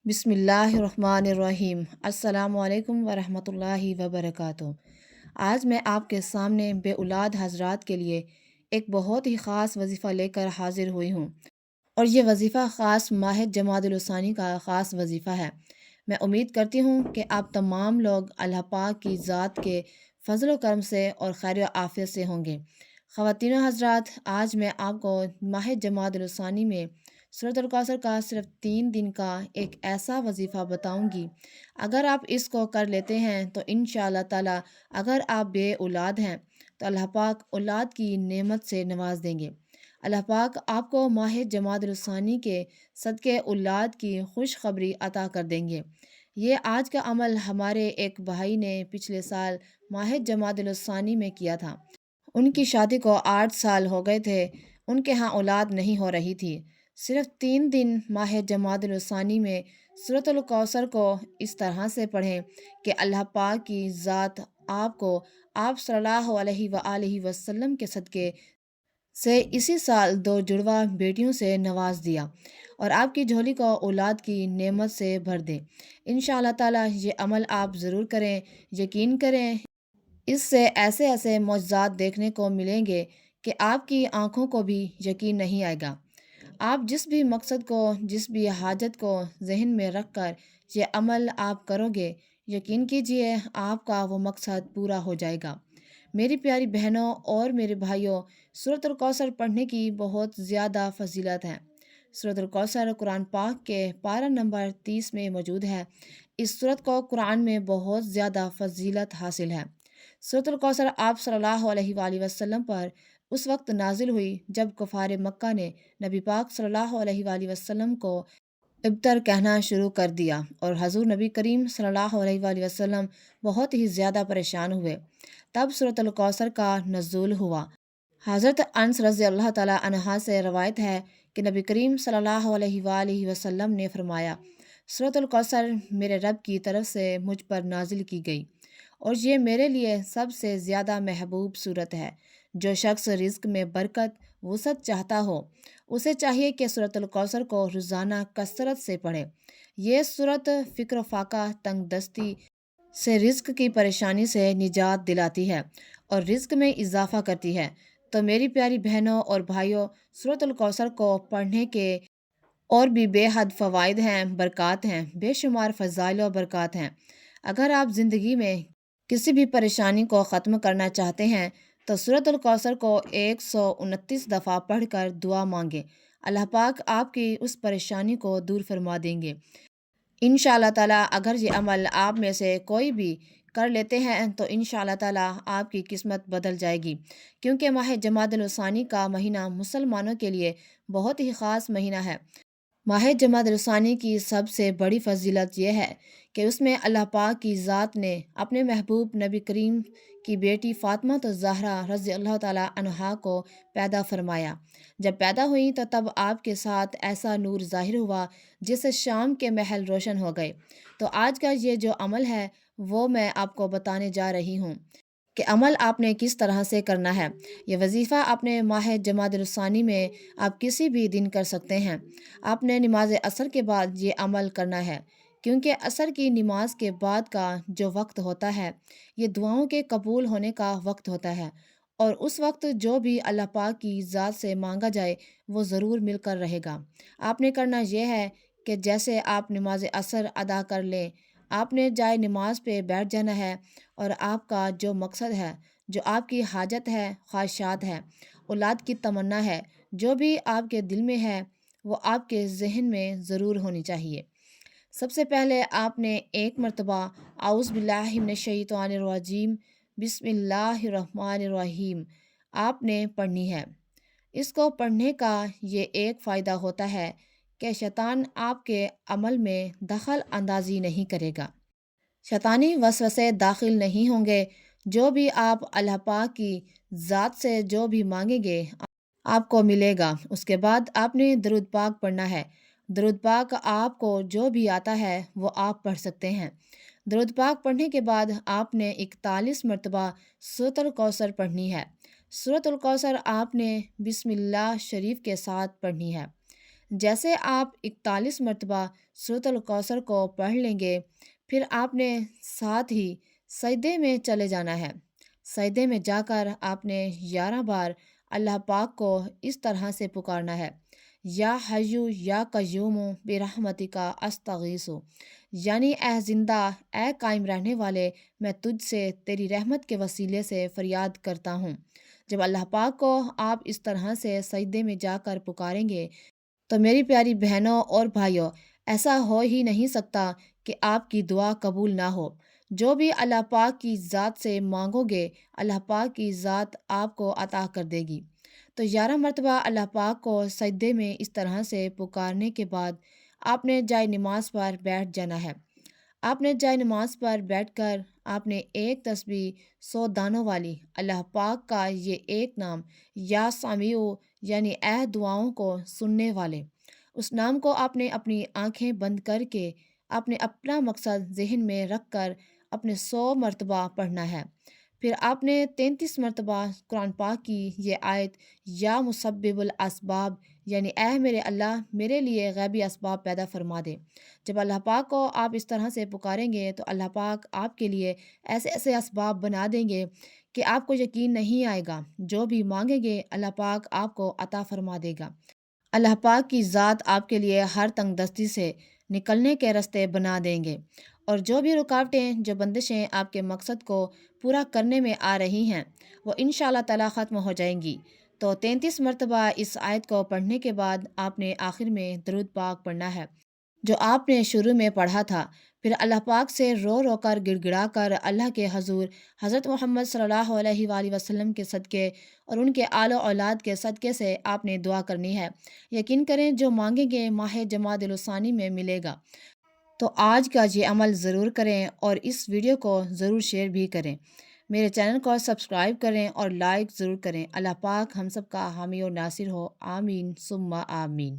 بسم اللہ الرحمن الرحیم۔ السلام علیکم ورحمۃ اللہ وبرکاتہ۔ آج میں آپ کے سامنے بے اولاد حضرات کے لیے ایک بہت ہی خاص وظیفہ لے کر حاضر ہوئی ہوں، اور یہ وظیفہ خاص ماہ جمادی الثانی کا خاص وظیفہ ہے۔ میں امید کرتی ہوں کہ آپ تمام لوگ اللہ پاک کی ذات کے فضل و کرم سے اور خیر و عافیت سے ہوں گے۔ خواتین و حضرات، آج میں آپ کو ماہ جمادی الثانی میں سورۃ الکوثر کا صرف 3 دن کا ایک ایسا وظیفہ بتاؤں گی۔ اگر آپ اس کو کر لیتے ہیں تو انشاءاللہ تعالی، اگر آپ بے اولاد ہیں تو اللہ پاک اولاد کی نعمت سے نواز دیں گے۔ اللہ پاک آپ کو ماہ جمادی الثانی کے صدقے اولاد کی خوشخبری عطا کر دیں گے۔ یہ آج کا عمل ہمارے ایک بھائی نے پچھلے سال ماہ جمادی الثانی میں کیا تھا۔ ان کی شادی کو 8 سال ہو گئے تھے، ان کے ہاں اولاد نہیں ہو رہی تھی۔ صرف 3 دن ماہ جمادی الثانی میں سورۃ الکوثر کو اس طرح سے پڑھیں کہ اللہ پاک کی ذات آپ کو آپ صلی اللہ علیہ وآلہ وسلم کے صدقے سے اسی سال 2 جڑواں بیٹیوں سے نواز دیا، اور آپ کی جھولی کو اولاد کی نعمت سے بھر دے۔ انشاءاللہ تعالی یہ عمل آپ ضرور کریں، یقین کریں، اس سے ایسے ایسے معجزات دیکھنے کو ملیں گے کہ آپ کی آنکھوں کو بھی یقین نہیں آئے گا۔ آپ جس بھی مقصد کو، جس بھی حاجت کو ذہن میں رکھ کر یہ عمل آپ کرو گے، یقین کیجئے آپ کا وہ مقصد پورا ہو جائے گا۔ میری پیاری بہنوں اور میرے بھائیوں، سورۃ الکوثر پڑھنے کی بہت زیادہ فضیلت ہے۔ سورۃ الکوثر قرآن پاک کے پارہ نمبر 30 میں موجود ہے۔ اس سورت کو قرآن میں بہت زیادہ فضیلت حاصل ہے۔ سورۃ الکوثر آپ صلی اللہ علیہ وآلہ وسلم پر اس وقت نازل ہوئی جب کفار مکہ نے نبی پاک صلی اللہ علیہ وآلہ وسلم کو ابتر کہنا شروع کر دیا، اور حضور نبی کریم صلی اللہ علیہ وآلہ وسلم بہت ہی زیادہ پریشان ہوئے۔ تب سورۃ الکوثر کا نزول ہوا۔ حضرت انس رضی اللہ تعالیٰ عنہ سے روایت ہے کہ نبی کریم صلی اللہ علیہ وآلہ وسلم نے فرمایا، سورۃ الکوثر میرے رب کی طرف سے مجھ پر نازل کی گئی، اور یہ میرے لیے سب سے زیادہ محبوب صورت ہے۔ جو شخص رزق میں برکت وسعت چاہتا ہو، اسے چاہیے کہ سورۃ الکوثر کو روزانہ کثرت سے پڑھے۔ یہ صورت فقر و فاقہ، تنگ دستی سے، رزق کی پریشانی سے نجات دلاتی ہے اور رزق میں اضافہ کرتی ہے۔ تو میری پیاری بہنوں اور بھائیوں، سورۃ الکوثر کو پڑھنے کے اور بھی بے حد فوائد ہیں، برکات ہیں، بے شمار فضائل و برکات ہیں۔ اگر آپ زندگی میں کسی بھی پریشانی کو ختم کرنا چاہتے ہیں تو سورۃ الکوثر کو 129 دفعہ پڑھ کر دعا مانگیں، اللہ پاک آپ کی اس پریشانی کو دور فرما دیں گے۔ انشاءاللہ تعالیٰ اگر یہ عمل آپ میں سے کوئی بھی کر لیتے ہیں تو انشاءاللہ تعالیٰ آپ کی قسمت بدل جائے گی، کیونکہ ماہ جمادی الثانی کا مہینہ مسلمانوں کے لیے بہت ہی خاص مہینہ ہے۔ ماہ جمادی الثانی کی سب سے بڑی فضیلت یہ ہے کہ اس میں اللہ پاک کی ذات نے اپنے محبوب نبی کریم کی بیٹی فاطمہ الزہرا رضی اللہ تعالیٰ عنہا کو پیدا فرمایا۔ جب پیدا ہوئیں تو تب آپ کے ساتھ ایسا نور ظاہر ہوا جس سے شام کے محل روشن ہو گئے۔ تو آج کا یہ جو عمل ہے وہ میں آپ کو بتانے جا رہی ہوں کہ عمل آپ نے کس طرح سے کرنا ہے۔ یہ وظیفہ اپنے ماہ جمادی الثانی میں آپ کسی بھی دن کر سکتے ہیں۔ آپ نے نماز عصر کے بعد یہ عمل کرنا ہے، کیونکہ عصر کی نماز کے بعد کا جو وقت ہوتا ہے یہ دعاؤں کے قبول ہونے کا وقت ہوتا ہے، اور اس وقت جو بھی اللہ پاک کی ذات سے مانگا جائے وہ ضرور مل کر رہے گا۔ آپ نے کرنا یہ ہے کہ جیسے آپ نماز عصر ادا کر لیں، آپ نے جائے نماز پہ بیٹھ جانا ہے، اور آپ کا جو مقصد ہے، جو آپ کی حاجت ہے، خواہشات ہے، اولاد کی تمنا ہے، جو بھی آپ کے دل میں ہے وہ آپ کے ذہن میں ضرور ہونی چاہیے۔ سب سے پہلے آپ نے ایک مرتبہ اعوذ باللہ من الشیطان الرجیم بسم اللہ الرحمن الرحیم آپ نے پڑھنی ہے۔ اس کو پڑھنے کا یہ ایک فائدہ ہوتا ہے کہ شیطان آپ کے عمل میں دخل اندازی نہیں کرے گا، شیطانی وسوسے داخل نہیں ہوں گے۔ جو بھی آپ اللہ پاک کی ذات سے جو بھی مانگیں گے آپ کو ملے گا۔ اس کے بعد آپ نے درود پاک پڑھنا ہے۔ درود پاک آپ کو جو بھی آتا ہے وہ آپ پڑھ سکتے ہیں۔ درود پاک پڑھنے کے بعد آپ نے 41 مرتبہ سورۃ الکوثر پڑھنی ہے۔ سورۃ الکوثر آپ نے بسم اللہ شریف کے ساتھ پڑھنی ہے۔ جیسے آپ 41 مرتبہ سورۃ الکوثر کو پڑھ لیں گے، پھر آپ نے ساتھ ہی سجدے میں چلے جانا ہے۔ سجدے میں جا کر آپ نے 11 بار اللہ پاک کو اس طرح سے پکارنا ہے: یا حیو یا قیوم برحمتک استغیث، یعنی اے زندہ، اے قائم رہنے والے، میں تجھ سے تیری رحمت کے وسیلے سے فریاد کرتا ہوں۔ جب اللہ پاک کو آپ اس طرح سے سجدے میں جا کر پکاریں گے تو میری پیاری بہنوں اور بھائیوں، ایسا ہو ہی نہیں سکتا کہ آپ کی دعا قبول نہ ہو۔ جو بھی اللہ پاک کی ذات سے مانگو گے، اللہ پاک کی ذات آپ کو عطا کر دے گی۔ تو 11 مرتبہ اللہ پاک کو سجدے میں اس طرح سے پکارنے کے بعد آپ نے جائے نماز پر بیٹھ جانا ہے۔ آپ نے جائے نماز پر بیٹھ کر آپ نے ایک تسبیح 100 دانوں والی اللہ پاک کا یہ ایک نام یا سامیع، یعنی اے دعاؤں کو سننے والے، اس نام کو آپ نے اپنی آنکھیں بند کر کے آپ نے اپنا مقصد ذہن میں رکھ کر اپنے 100 مرتبہ پڑھنا ہے۔ پھر آپ نے 33 مرتبہ قرآن پاک کی یہ آیت یا مسبب الاسباب، یعنی اے میرے اللہ، میرے لیے غیبی اسباب پیدا فرما دے۔ جب اللہ پاک کو آپ اس طرح سے پکاریں گے تو اللہ پاک آپ کے لیے ایسے ایسے اسباب بنا دیں گے کہ آپ کو یقین نہیں آئے گا۔ جو بھی مانگیں گے اللہ پاک آپ کو عطا فرما دے گا۔ اللہ پاک کی ذات آپ کے لیے ہر تنگ دستی سے نکلنے کے راستے بنا دیں گے، اور جو بھی رکاوٹیں، جو بندشیں آپ کے مقصد کو پورا کرنے میں آ رہی ہیں، وہ انشاءاللہ تعالیٰ ختم ہو جائیں گی۔ تو 33 مرتبہ اس آیت کو پڑھنے کے بعد آپ نے آخر میں درود پاک پڑھنا ہے جو آپ نے شروع میں پڑھا تھا۔ پھر اللہ پاک سے رو رو کر گڑ گڑا کر اللہ کے حضور حضرت محمد صلی اللہ علیہ وآلہ وسلم کے صدقے اور ان کے آل و اولاد کے صدقے سے آپ نے دعا کرنی ہے۔ یقین کریں جو مانگیں گے ماہ جمادی الثانی میں ملے گا۔ تو آج کا یہ عمل ضرور کریں اور اس ویڈیو کو ضرور شیئر بھی کریں۔ میرے چینل کو سبسکرائب کریں اور لائک ضرور کریں۔ اللہ پاک ہم سب کا حامی و ناصر ہو، آمین ثم آمین۔